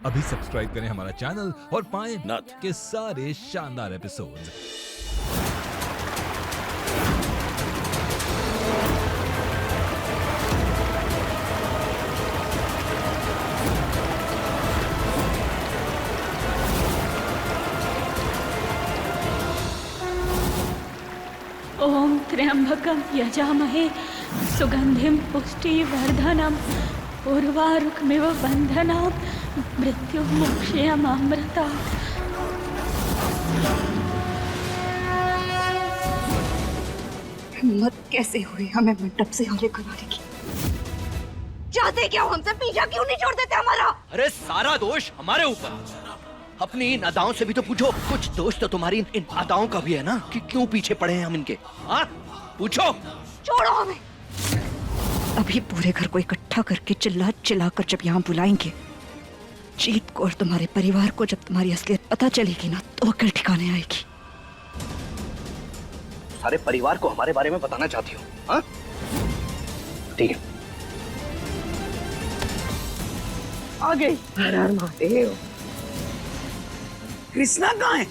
अभी सब्सक्राइब करें हमारा चैनल और पाएं नथ के सारे शानदार एपिसोड्स। ओम त्र्यंबकं यजामहे सुगंधिं पुष्टिवर्धनम् उर्वारुकमिव बन्धनात् मृत्युर्मुक्षयमामृतात्। हिम्मत कैसे हुई हमें मंडप से यहाँ लेकर आने की? चाहते क्या हो हमसे? पीछा क्यों नहीं छोड़ देते हमारा? अरे सारा दोष हमारे ऊपर। अपनी इन अदाओं से भी तो पूछो। कुछ दोष तो तुम्हारी इन अदाओं का भी है ना कि क्यों पीछे पड़े हैं हम इनके। हाँ पूछो। छोड़ो हमें। अभी पूरे घर को इकट्ठा करके चिल्ला चिल्ला कर जब यहाँ बुलाएंगे, जीत को और तुम्हारे परिवार को जब तुम्हारी असलियत पता चलेगी ना, तो अकल ठिकाने आएगी। सारे परिवार को हमारे बारे में बताना चाहती हो? हाँ ठीक है। आ गई। हर हर महादेव। कृष्णा कहाँ है?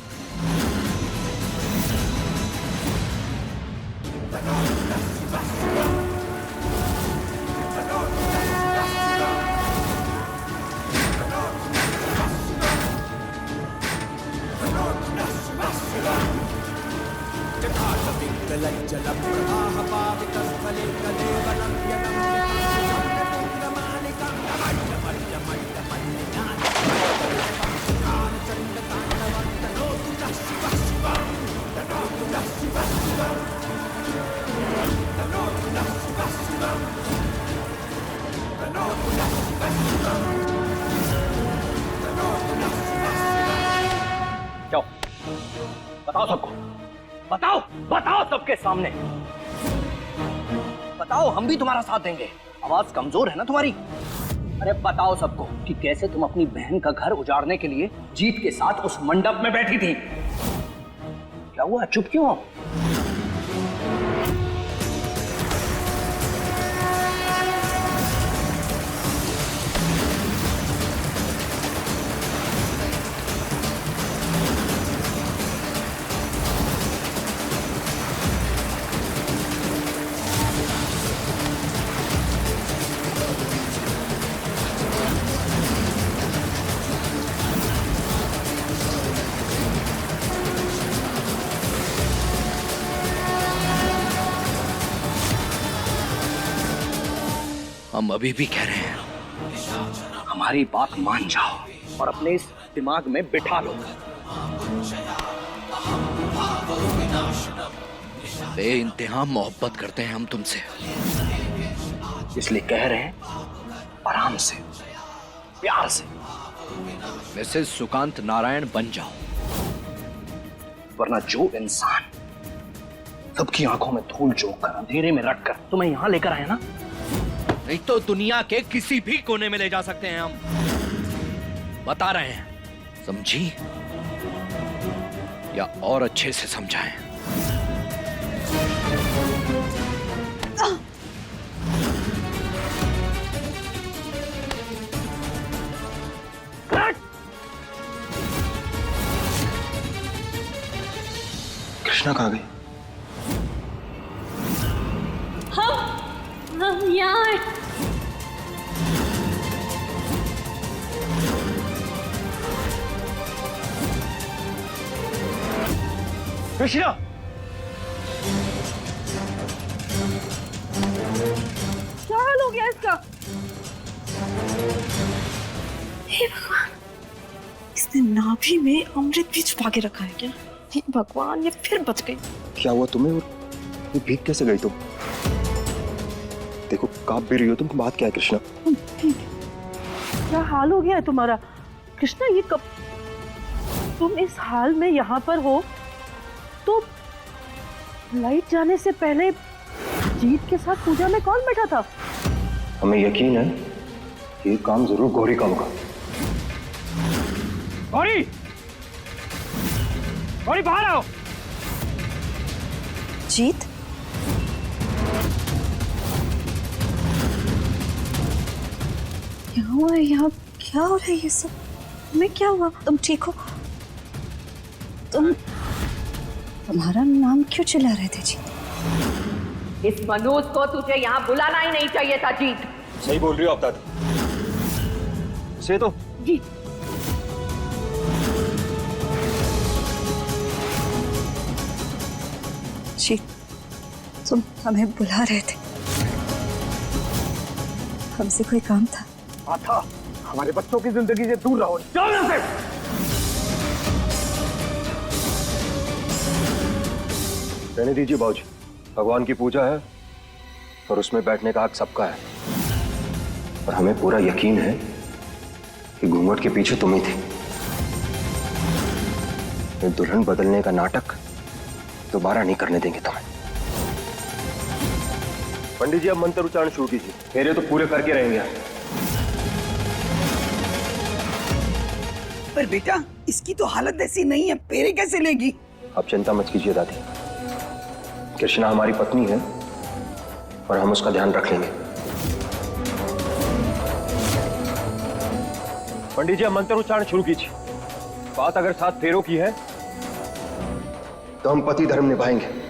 जाओ बताओ सबको, बताओ बताओ सबके सामने बताओ। हम भी तुम्हारा साथ देंगे। आवाज कमजोर है ना तुम्हारी। अरे बताओ सबको कि कैसे तुम अपनी बहन का घर उजाड़ने के लिए जीत के साथ उस मंडप में बैठी थी। क्या हुआ, चुप क्यों हो? हम अभी भी कह रहे हैं, हमारी बात मान जाओ और अपने इस दिमाग में बिठा लो। बेइंतहा मोहब्बत करते हैं हम तुमसे, इसलिए कह रहे हैं आराम से, प्यार से मिसेस सुकांत नारायण बन जाओ। वरना जो इंसान सबकी आंखों में धूल झोंक कर अंधेरे में रखकर तुम्हें यहां लेकर आए ना, नहीं तो दुनिया के किसी भी कोने में ले जा सकते हैं हम। बता रहे हैं, समझी या और अच्छे से समझाएं? कृष्णा कहाँ गई? हम यहाँ कृष्णा, क्या हाल हो गया इसका? हे भगवान, इसने नाभि में अमृत भी छुपा के रखा है क्या? हे भगवान, ये फिर बच गई। क्या हुआ तुम्हें और ये भीग कैसे गई तुम? देखो कांप भी रही हो तुम, बात क्या है कृष्णा? क्या हाल हो गया है तुम्हारा? कृष्णा ये कब तुम इस हाल में यहाँ पर हो? तो लाइट जाने से पहले जीत के साथ पूजा में कौन बैठा था? हमें यकीन है ये काम जरूर गौरी का होगा। गौरी, गौरी बाहर आओ। जीत, क्या हुआ है यहाँ? क्या हो रहा है ये सब? तुम्हें क्या हुआ? तुम ठीक हो? तुम्हारा नाम क्यों चिल्ला रहे थे जी? इस मनोज को तुझे यहाँ बुलाना ही नहीं चाहिए था जीत। सही बोल रही हो आप दादी। से तो जीत, जी तुम हमें बुला रहे थे, हमसे कोई काम था? था। हमारे बच्चों की जिंदगी से दूर रहो। जाओ यहाँ से। रहने दीजिए बाबूजी, भगवान की पूजा है और उसमें बैठने का हक सबका है। और हमें पूरा यकीन है कि घूंघट के पीछे तुम ही थी। ये दुल्हन बदलने का नाटक दोबारा नहीं करने देंगे तुम्हें। पंडित जी अब मंत्र उच्चारण शुरू कीजिए, फेरे तो पूरे करके रहेंगे। पर बेटा इसकी तो हालत ऐसी नहीं है, फेरे कैसे लेगी? अब चिंता मत कीजिए दादी, कृष्णा हमारी पत्नी है और हम उसका ध्यान रख लेंगे। पंडित जी अब मंत्र उच्चारण शुरू कीजिए। बात अगर 7 फेरों की है तो हम पति धर्म निभाएंगे।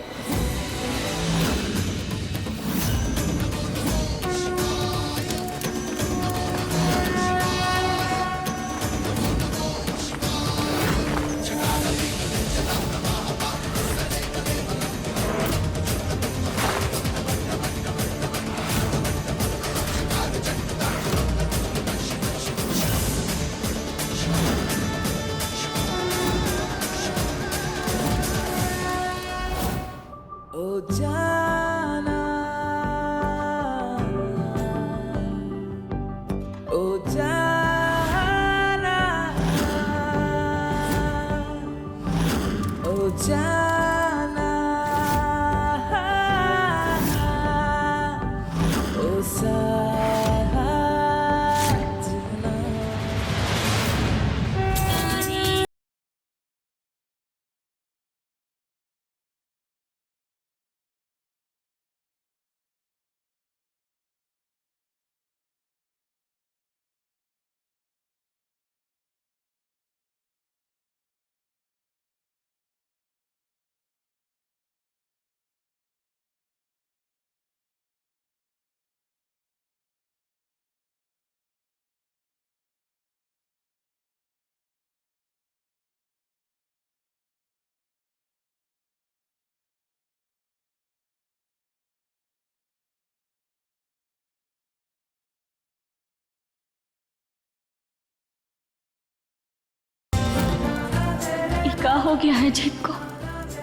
क्या हो गया है जीत को?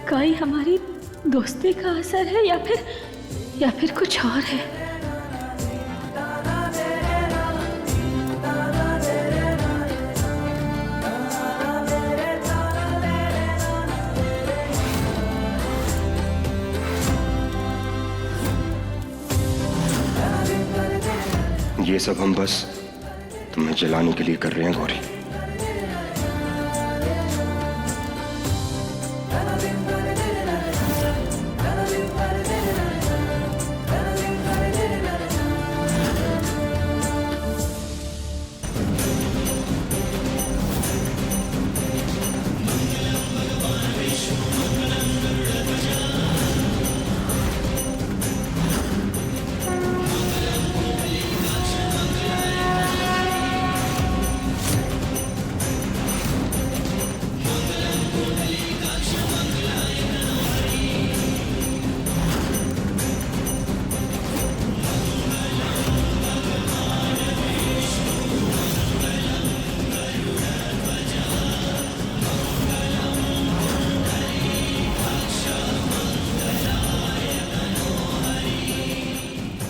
कहीं हमारी दोस्ती का असर है या फिर कुछ और है? ये सब हम बस तुम्हें जलाने के लिए कर रहे हैं गौरी।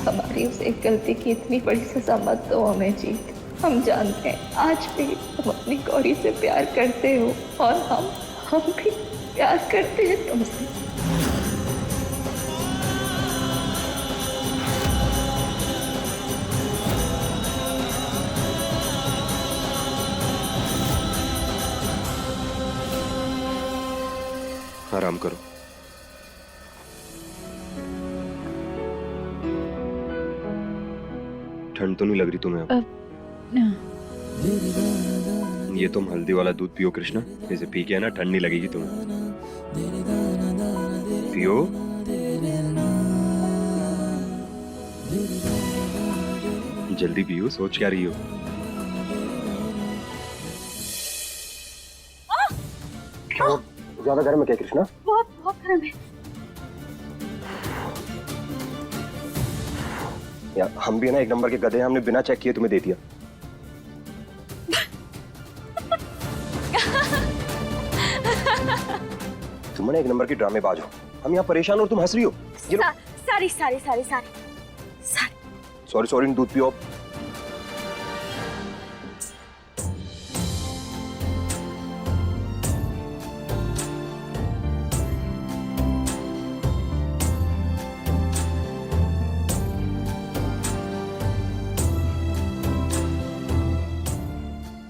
हमारी उस एक गलती की इतनी बड़ी सजा मत दो हमें जीत। हम जानते हैं आज भी तुम अपनी गौरी से प्यार करते हो और हम भी प्यार करते हैं तुमसे। आराम करो। ठंड तो नहीं लग रही तुम्हें अब? ये तुम हल्दी वाला दूध पियो कृष्णा, इसे पी के है ना ठंड नहीं लगेगी तुम्हें। पियो। जल्दी पियो, सोच क्या रही हो? क्यों? ज्यादा गर्म है क्या कृष्णा? बहुत बहुत गर्म है। यार हम भी है ना एक नंबर के गधे हैं, हमने बिना चेक किए तुम्हें दे दिया। तुम ना एक नंबर की ड्रामेबाज हो, हम यहाँ परेशान हो और तुम हंस रही हो। सारी सारी सारी सारी सॉरी सॉरी, दूध पियो।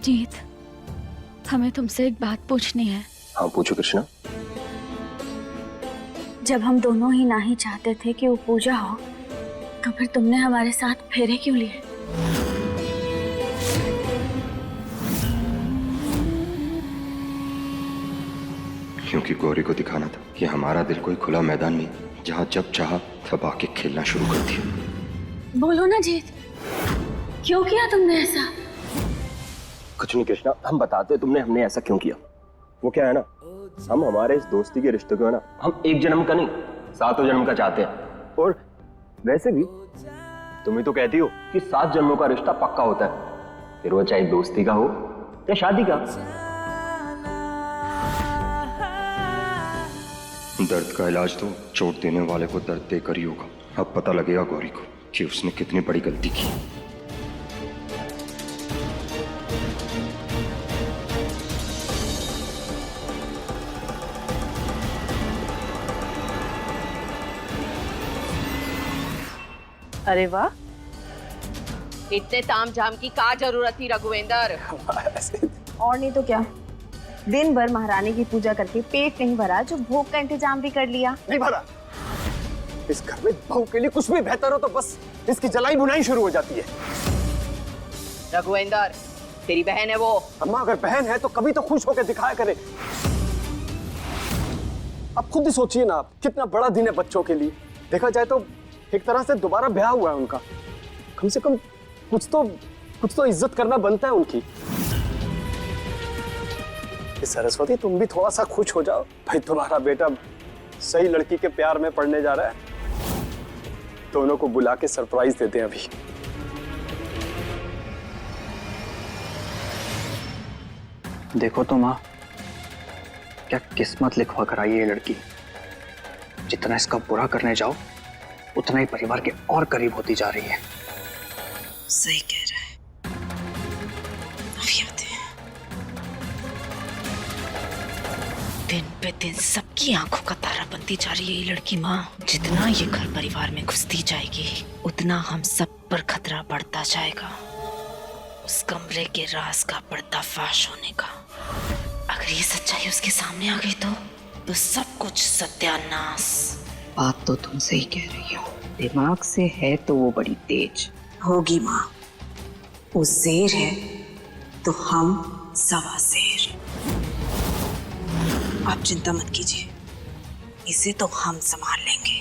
जीत, हमें तुमसे एक बात पूछनी है। हाँ पूछो कृष्णा। जब हम दोनों ही ना ही चाहते थे कि वो पूजा हो, तो फिर तुमने हमारे साथ फेरे क्यों लिए? क्योंकि गौरी को दिखाना था कि हमारा दिल कोई खुला मैदान नहीं, जहाँ जब चाहा तब आके खेलना शुरू कर दिया। बोलो ना जीत, क्यों किया तुमने ऐसा? कुछ नहीं कृष्णा, हम बताते तुमने हमने ऐसा क्यों किया। वो क्या है ना, हम हमारे इस दोस्ती के रिश्ते को है ना, हम एक जन्म का नहीं 7 जन्म का चाहते हैं। और वैसे भी तुम ही तो कहती हो कि 7 जन्मों का रिश्ता पक्का होता है, फिर वो चाहे दोस्ती का हो या शादी का। दर्द का इलाज तो चोट देने वाले को दर्द देकर ही होगा। अब पता लगेगा गौरी को कि उसने कितनी बड़ी गलती की। अरे वाह, इतने तामझाम की क्या जरूरत थी रघुवेंद्र? और नहीं तो क्या, दिन भर महारानी की पूजा करके पेट नहीं भरा, जो भोग का इंतजाम भी कर लिया। नहीं भरा। इस घर में बहू के लिए कुछ भी बेहतर हो तो बस इसकी जलाई बुनाई शुरू हो जाती है। रघुवेंद्र, तेरी बहन है वो। अम्मा अगर बहन है तो कभी तो खुश होकर दिखाया करे। अब खुद ही सोचिए ना, आप कितना बड़ा दिन है बच्चों के लिए। देखा जाए तो एक तरह से दोबारा ब्याह हुआ है उनका। कम से कम कुछ तो इज्जत करना बनता है उनकी। सरस्वती, तुम भी थोड़ा सा खुश हो जाओ भाई, तुम्हारा बेटा सही लड़की के प्यार में पड़ने जा रहा है। दोनों को बुला के सरप्राइज देते हैं अभी। देखो तो माँ, क्या किस्मत लिखवा कर आई है ये लड़की। जितना इसका बुरा करने जाओ उतना ही परिवार के और करीब होती जा रही है। सही कह रहा है। अभी आते हैं। दिन पे दिन सबकी आंखों का तारा बनती जा रही है ये लड़की माँ। जितना ये घर परिवार में घुसती जाएगी, उतना हम सब पर खतरा बढ़ता जाएगा। उस कमरे के राज का पर्दाफाश होने का। अगर ये सच्चाई उसके सामने आ गई तो सब कुछ सत्यानाश। बात तो तुम सही कह रही हो। दिमाग से है तो वो बड़ी तेज होगी माँ। वो शेर है तो हम 1.25 शेर। आप चिंता मत कीजिए, इसे तो हम संभाल लेंगे।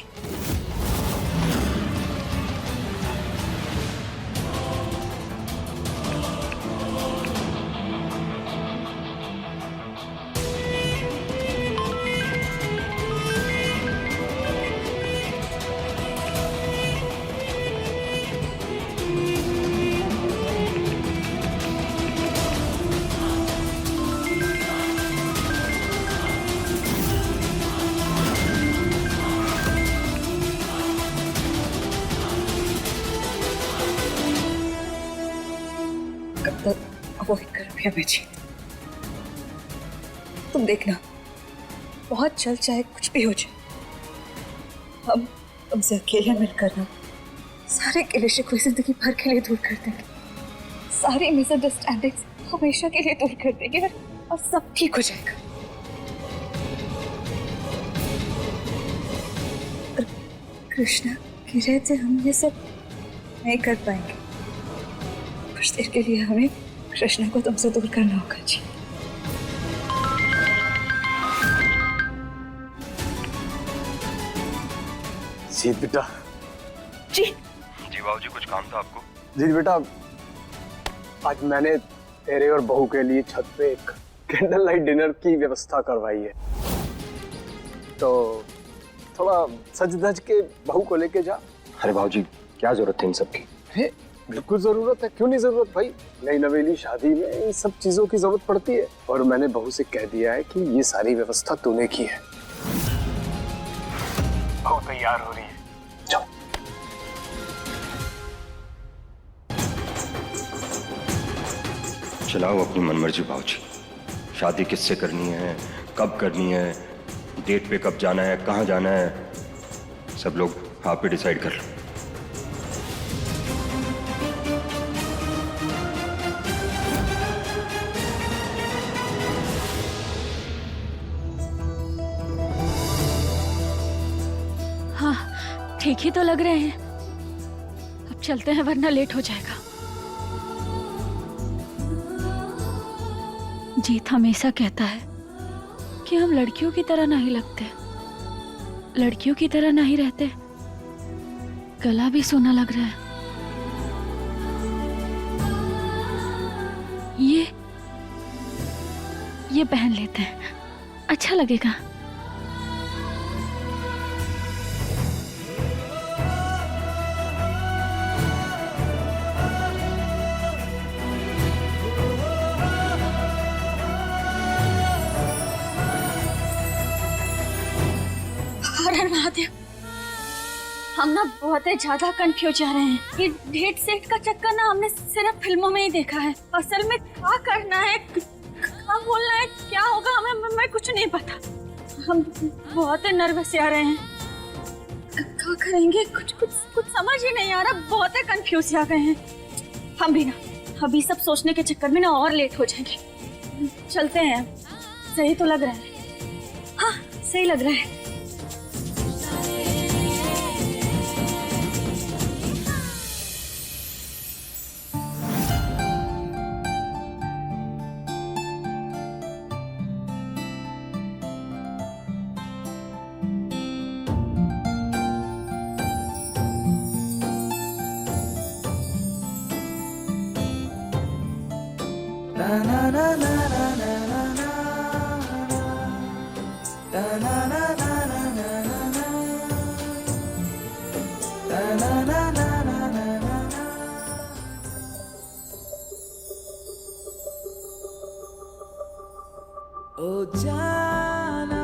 अवॉइड करो भैया बेची। तुम देखना, बहुत जल्द चाहे कुछ भी हो जाए, हम तुमसे अकेले मिलकर ना सारे गिले शिकवे जिंदगी भर के लिए दूर कर देंगे। सारी मिसअंडरस्टैंडिंग्स हमेशा के लिए दूर कर देंगे और सब ठीक हो जाएगा। और कृष्णा की रहते हम ये सब नहीं कर पाएंगे। कुछ देर के लिए हमें कृष्णा को तुमसे दूर करना होगा जी। जीत बेटा। जी जी बाबूजी, कुछ काम था आपको? जीत बेटा, आज मैंने तेरे और बहू के लिए छत पे एक कैंडल लाइट डिनर की व्यवस्था करवाई है, तो थोड़ा सज धज के बहू को लेके जा। अरे बाबूजी, क्या जरूरत थी इन सब की? बिल्कुल जरूरत है, क्यों नहीं जरूरत भाई। नई नवेली शादी में इन सब चीजों की जरूरत पड़ती है, और मैंने बहू से कह दिया है कि ये सारी व्यवस्था तूने की है। बहू तैयार हो रही है, जाओ। चलाओ अपनी मनमर्जी बाबूजी। शादी किससे करनी है, कब करनी है, डेट पे कब जाना है, कहाँ जाना है, सब लोग आप ही डिसाइड कर लो। हाँ, ठीक ही तो लग रहे हैं। अब चलते हैं वरना लेट हो जाएगा। जीत हमेशा कहता है कि हम लड़कियों की तरह नहीं लगते, लड़कियों की तरह नहीं रहते। गला भी सोना लग रहा है। ये पहन लेते हैं, अच्छा लगेगा। हर महादेव, हम ना बहुत ही ज्यादा कंफ्यूज जा रहे हैं। ये डेट सेट का चक्कर ना हमने सिर्फ फिल्मों में ही देखा है। असल में क्या करना है, क्या बोलना है, क्या होगा हमें कुछ नहीं पता। हम बहुत ही नर्वस जा रहे हैं। क्या करेंगे, कुछ समझ ही नहीं आ रहा। बहुत ही कंफ्यूज जा गए हैं हम भी ना। अभी सब सोचने के चक्कर में ना और लेट हो जाएंगे। चलते हैं, सही तो लग रहा है। हाँ, सही लग रहा है। ओ जाना,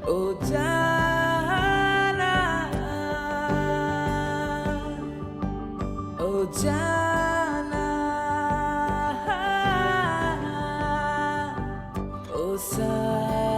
ओ जाना, ओ जाना, ओ साजना।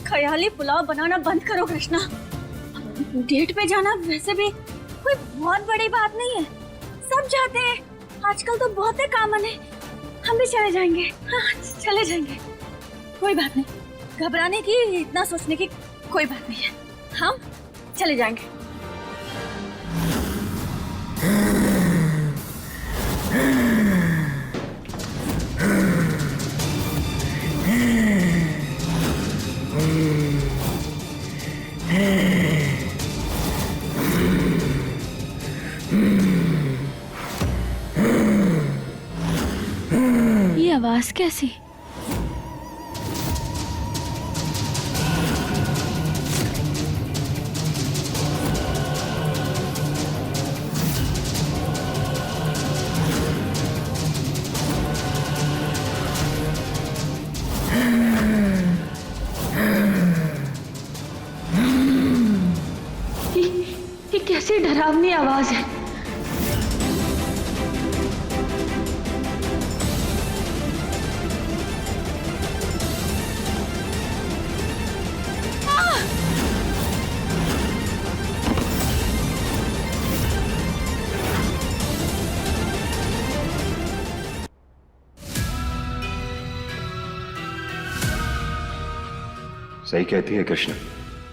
ख्याली पुलाव बनाना बंद करो कृष्णा। डेट पे जाना वैसे भी कोई बहुत बड़ी बात नहीं है, सब जाते हैं आजकल तो बहुत है कॉमन है। हम भी चले जाएंगे। हाँ, चले जाएंगे, कोई बात नहीं, घबराने की इतना सोचने की कोई बात नहीं है, हम चले जाएंगे। ये आवाज कैसी? ये कैसी डरावनी आवाज है। सही कहती है कृष्णा,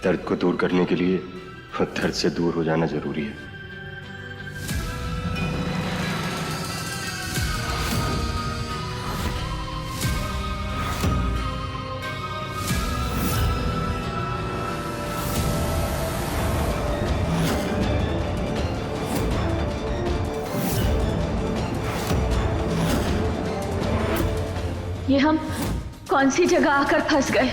दर्द को दूर करने के लिए दर्द से दूर हो जाना जरूरी है। ये हम कौन सी जगह आकर फंस गए।